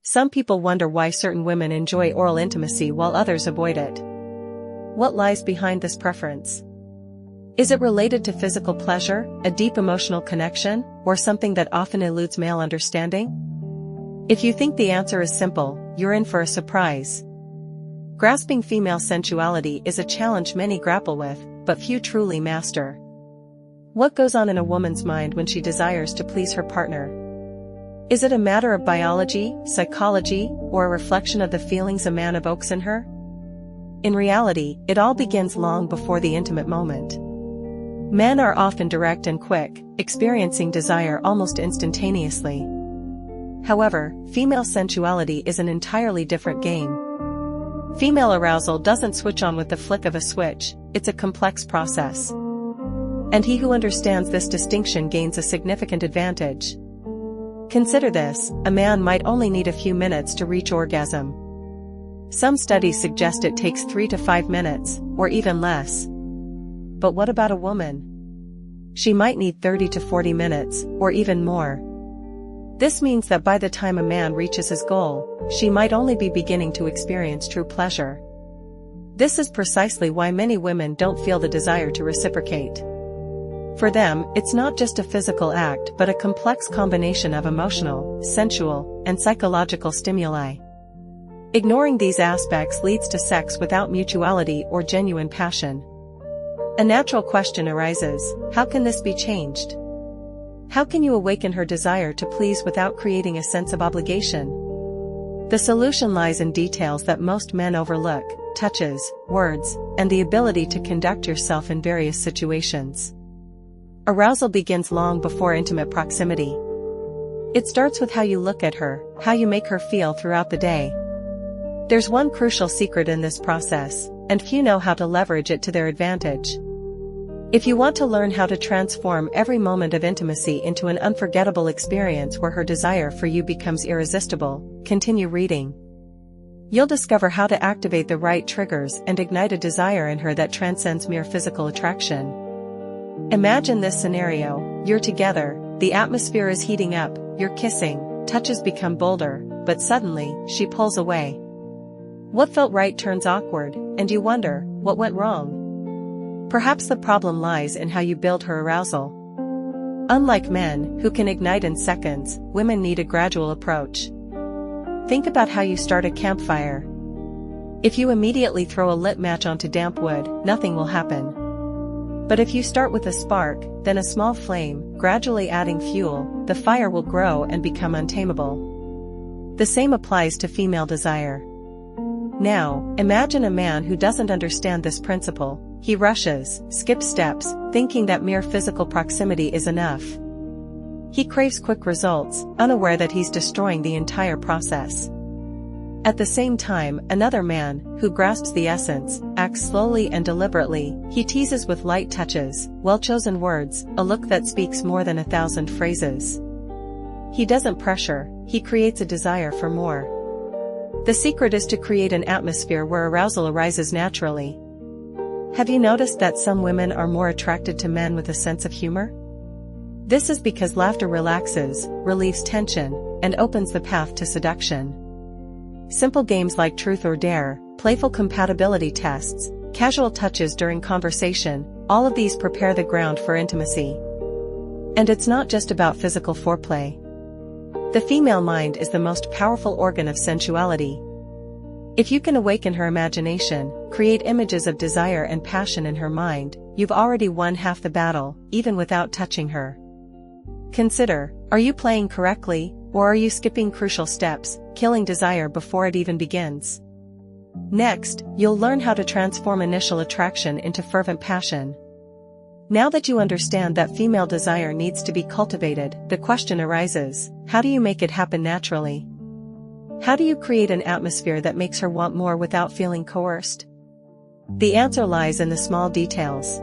Some people wonder why certain women enjoy oral intimacy while others avoid it. What lies behind this preference? Is it related to physical pleasure, a deep emotional connection, or something that often eludes male understanding? If you think the answer is simple, you're in for a surprise. Grasping female sensuality is a challenge many grapple with, but few truly master. What goes on in a woman's mind when she desires to please her partner? Is it a matter of biology, psychology, or a reflection of the feelings a man evokes in her? In reality, it all begins long before the intimate moment. Men are often direct and quick, experiencing desire almost instantaneously. However, female sensuality is an entirely different game. Female arousal doesn't switch on with the flick of a switch, it's a complex process. And he who understands this distinction gains a significant advantage. Consider this: a man might only need a few minutes to reach orgasm. Some studies suggest it takes 3 to 5 minutes, or even less. But what about a woman? She might need 30 to 40 minutes, or even more. This means that by the time a man reaches his goal, she might only be beginning to experience true pleasure. This is precisely why many women don't feel the desire to reciprocate. For them, it's not just a physical act but a complex combination of emotional, sensual, and psychological stimuli. Ignoring these aspects leads to sex without mutuality or genuine passion. A natural question arises: how can this be changed? How can you awaken her desire to please without creating a sense of obligation? The solution lies in details that most men overlook: touches, words, and the ability to conduct yourself in various situations. Arousal begins long before intimate proximity. It starts with how you look at her, how you make her feel throughout the day. There's one crucial secret in this process, and few know how to leverage it to their advantage. If you want to learn how to transform every moment of intimacy into an unforgettable experience where her desire for you becomes irresistible, continue reading. You'll discover how to activate the right triggers and ignite a desire in her that transcends mere physical attraction. Imagine this scenario: you're together, the atmosphere is heating up, you're kissing, touches become bolder, but suddenly, she pulls away. What felt right turns awkward, and you wonder, what went wrong? Perhaps the problem lies in how you build her arousal. Unlike men, who can ignite in seconds, women need a gradual approach. Think about how you start a campfire. If you immediately throw a lit match onto damp wood, nothing will happen. But if you start with a spark, then a small flame, gradually adding fuel, the fire will grow and become untamable. The same applies to female desire. Now, imagine a man who doesn't understand this principle. He rushes, skips steps, thinking that mere physical proximity is enough. He craves quick results, unaware that he's destroying the entire process. At the same time, another man, who grasps the essence, acts slowly and deliberately. He teases with light touches, well-chosen words, a look that speaks more than 1,000 phrases. He doesn't pressure, he creates a desire for more. The secret is to create an atmosphere where arousal arises naturally. Have you noticed that some women are more attracted to men with a sense of humor? This is because laughter relaxes, relieves tension, and opens the path to seduction. Simple games like truth or dare, playful compatibility tests, casual touches during conversation, all of these prepare the ground for intimacy. And it's not just about physical foreplay. The female mind is the most powerful organ of sensuality. If you can awaken her imagination, create images of desire and passion in her mind, you've already won half the battle, even without touching her. Consider, are you playing correctly, or are you skipping crucial steps, killing desire before it even begins? Next, you'll learn how to transform initial attraction into fervent passion. Now that you understand that female desire needs to be cultivated, the question arises: how do you make it happen naturally? How do you create an atmosphere that makes her want more without feeling coerced? The answer lies in the small details.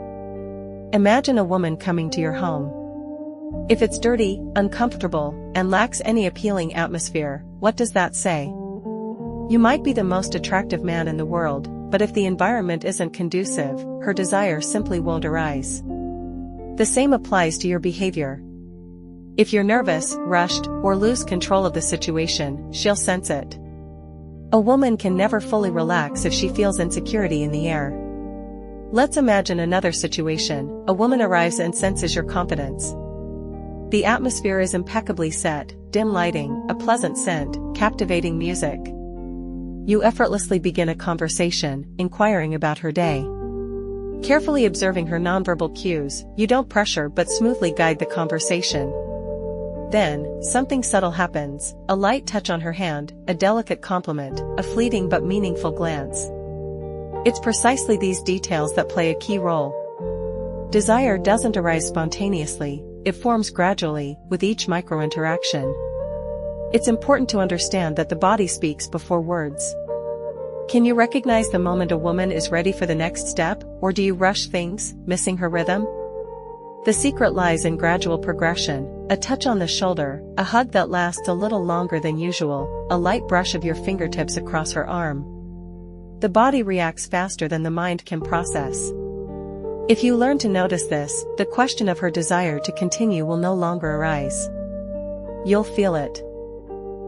Imagine a woman coming to your home. If it's dirty, uncomfortable, and lacks any appealing atmosphere, what does that say? You might be the most attractive man in the world, but if the environment isn't conducive, her desire simply won't arise. The same applies to your behavior. If you're nervous, rushed, or lose control of the situation, she'll sense it. A woman can never fully relax if she feels insecurity in the air. Let's imagine another situation. A woman arrives and senses your confidence. The atmosphere is impeccably set, dim lighting, a pleasant scent, captivating music. You effortlessly begin a conversation, inquiring about her day. Carefully observing her nonverbal cues, you don't pressure but smoothly guide the conversation. Then, something subtle happens, a light touch on her hand, a delicate compliment, a fleeting but meaningful glance. It's precisely these details that play a key role. Desire doesn't arise spontaneously, it forms gradually, with each micro-interaction. It's important to understand that the body speaks before words. Can you recognize the moment a woman is ready for the next step, or do you rush things, missing her rhythm? The secret lies in gradual progression, a touch on the shoulder, a hug that lasts a little longer than usual, a light brush of your fingertips across her arm. The body reacts faster than the mind can process. If you learn to notice this, the question of her desire to continue will no longer arise. You'll feel it.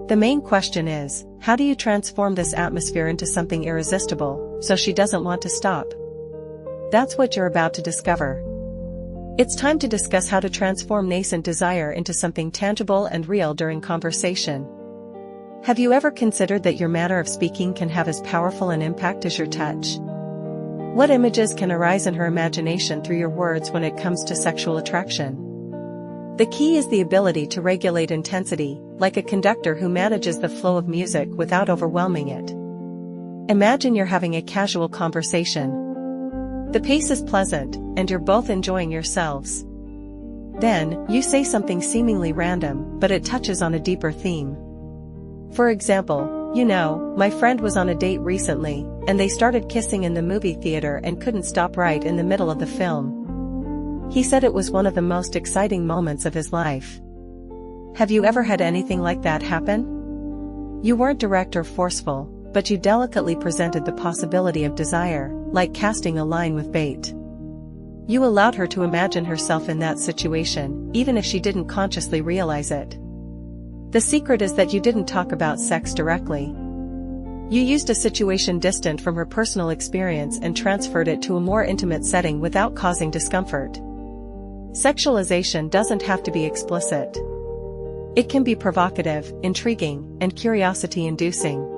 The main question is, how do you transform this atmosphere into something irresistible, so she doesn't want to stop? That's what you're about to discover. It's time to discuss how to transform nascent desire into something tangible and real during conversation. Have you ever considered that your manner of speaking can have as powerful an impact as your touch? What images can arise in her imagination through your words when it comes to sexual attraction? The key is the ability to regulate intensity, like a conductor who manages the flow of music without overwhelming it. Imagine you're having a casual conversation. The pace is pleasant, and you're both enjoying yourselves. Then, you say something seemingly random, but it touches on a deeper theme. For example, my friend was on a date recently, and they started kissing in the movie theater and couldn't stop right in the middle of the film. He said it was one of the most exciting moments of his life. Have you ever had anything like that happen? You weren't direct or forceful, but you delicately presented the possibility of desire, like casting a line with bait. You allowed her to imagine herself in that situation, even if she didn't consciously realize it. The secret is that you didn't talk about sex directly. You used a situation distant from her personal experience and transferred it to a more intimate setting without causing discomfort. Sexualization doesn't have to be explicit. It can be provocative, intriguing, and curiosity-inducing.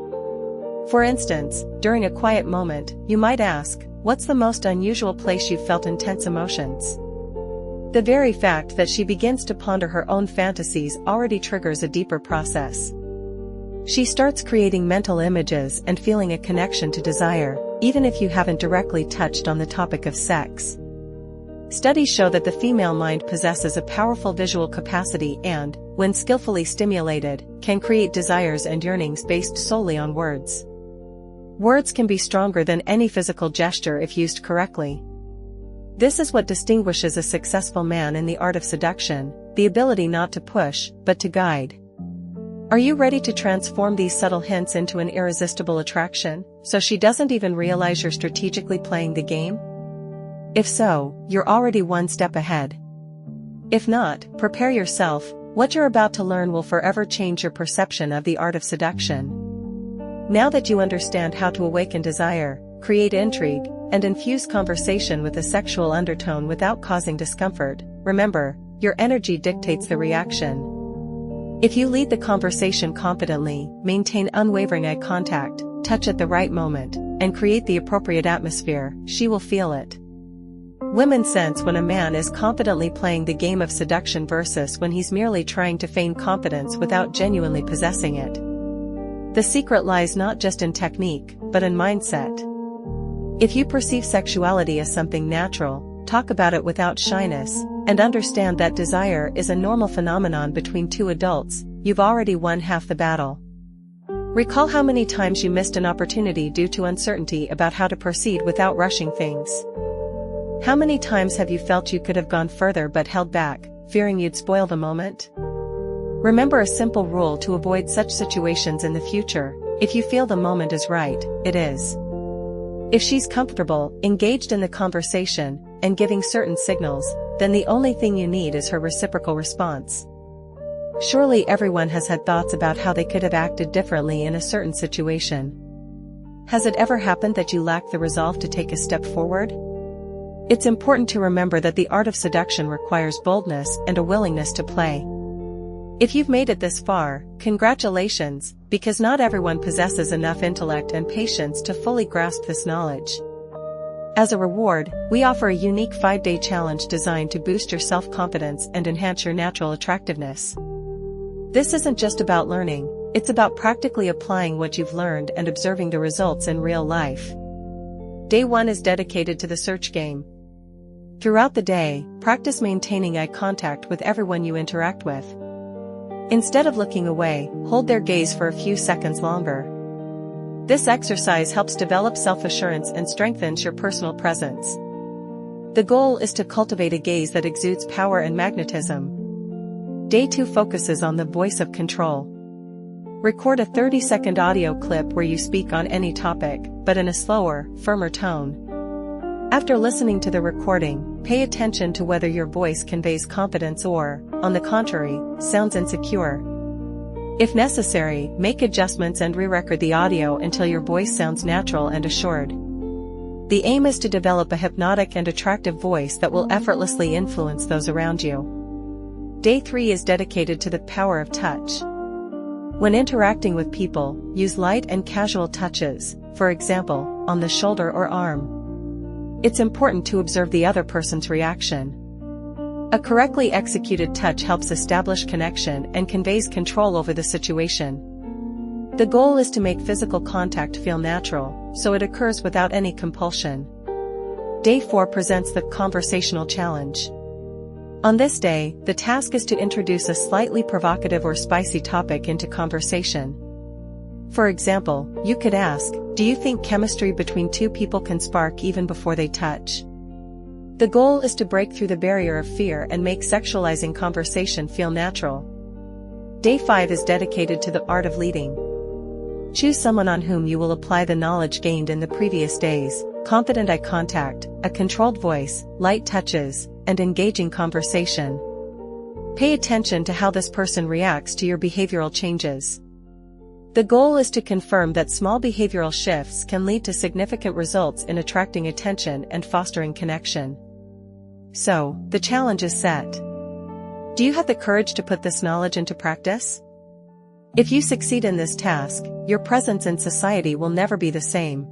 For instance, during a quiet moment, you might ask, "What's the most unusual place you've felt intense emotions?" The very fact that she begins to ponder her own fantasies already triggers a deeper process. She starts creating mental images and feeling a connection to desire, even if you haven't directly touched on the topic of sex. Studies show that the female mind possesses a powerful visual capacity and, when skillfully stimulated, can create desires and yearnings based solely on words. Words can be stronger than any physical gesture if used correctly. This is what distinguishes a successful man in the art of seduction, the ability not to push, but to guide. Are you ready to transform these subtle hints into an irresistible attraction, so she doesn't even realize you're strategically playing the game? If so, you're already one step ahead. If not, prepare yourself. What you're about to learn will forever change your perception of the art of seduction. Now that you understand how to awaken desire, create intrigue, and infuse conversation with a sexual undertone without causing discomfort, remember, your energy dictates the reaction. If you lead the conversation confidently, maintain unwavering eye contact, touch at the right moment, and create the appropriate atmosphere, she will feel it. Women sense when a man is confidently playing the game of seduction versus when he's merely trying to feign confidence without genuinely possessing it. The secret lies not just in technique, but in mindset. If you perceive sexuality as something natural, talk about it without shyness, and understand that desire is a normal phenomenon between two adults, you've already won half the battle. Recall how many times you missed an opportunity due to uncertainty about how to proceed without rushing things. How many times have you felt you could have gone further but held back, fearing you'd spoil the moment? Remember a simple rule to avoid such situations in the future: if you feel the moment is right, it is. If she's comfortable, engaged in the conversation, and giving certain signals, then the only thing you need is her reciprocal response. Surely everyone has had thoughts about how they could have acted differently in a certain situation. Has it ever happened that you lacked the resolve to take a step forward? It's important to remember that the art of seduction requires boldness and a willingness to play. If you've made it this far, congratulations, because not everyone possesses enough intellect and patience to fully grasp this knowledge. As a reward, we offer a unique 5-day challenge designed to boost your self-confidence and enhance your natural attractiveness. This isn't just about learning, it's about practically applying what you've learned and observing the results in real life. Day 1 is dedicated to the search game. Throughout the day, practice maintaining eye contact with everyone you interact with. Instead of looking away, hold their gaze for a few seconds longer. This exercise helps develop self-assurance and strengthens your personal presence. The goal is to cultivate a gaze that exudes power and magnetism. Day 2 focuses on the voice of control. Record a 30-second audio clip where you speak on any topic, but in a slower, firmer tone. After listening to the recording, pay attention to whether your voice conveys confidence or, on the contrary, sounds insecure. If necessary, make adjustments and re-record the audio until your voice sounds natural and assured. The aim is to develop a hypnotic and attractive voice that will effortlessly influence those around you. Day 3 is dedicated to the power of touch. When interacting with people, use light and casual touches, for example, on the shoulder or arm. It's important to observe the other person's reaction. A correctly executed touch helps establish connection and conveys control over the situation. The goal is to make physical contact feel natural, so it occurs without any compulsion. Day 4 presents the conversational challenge. On this day, the task is to introduce a slightly provocative or spicy topic into conversation. For example, you could ask, do you think chemistry between two people can spark even before they touch? The goal is to break through the barrier of fear and make sexualizing conversation feel natural. Day 5 is dedicated to the art of leading. Choose someone on whom you will apply the knowledge gained in the previous days: confident eye contact, a controlled voice, light touches, and engaging conversation. Pay attention to how this person reacts to your behavioral changes. The goal is to confirm that small behavioral shifts can lead to significant results in attracting attention and fostering connection. So, the challenge is set. Do you have the courage to put this knowledge into practice? If you succeed in this task, your presence in society will never be the same.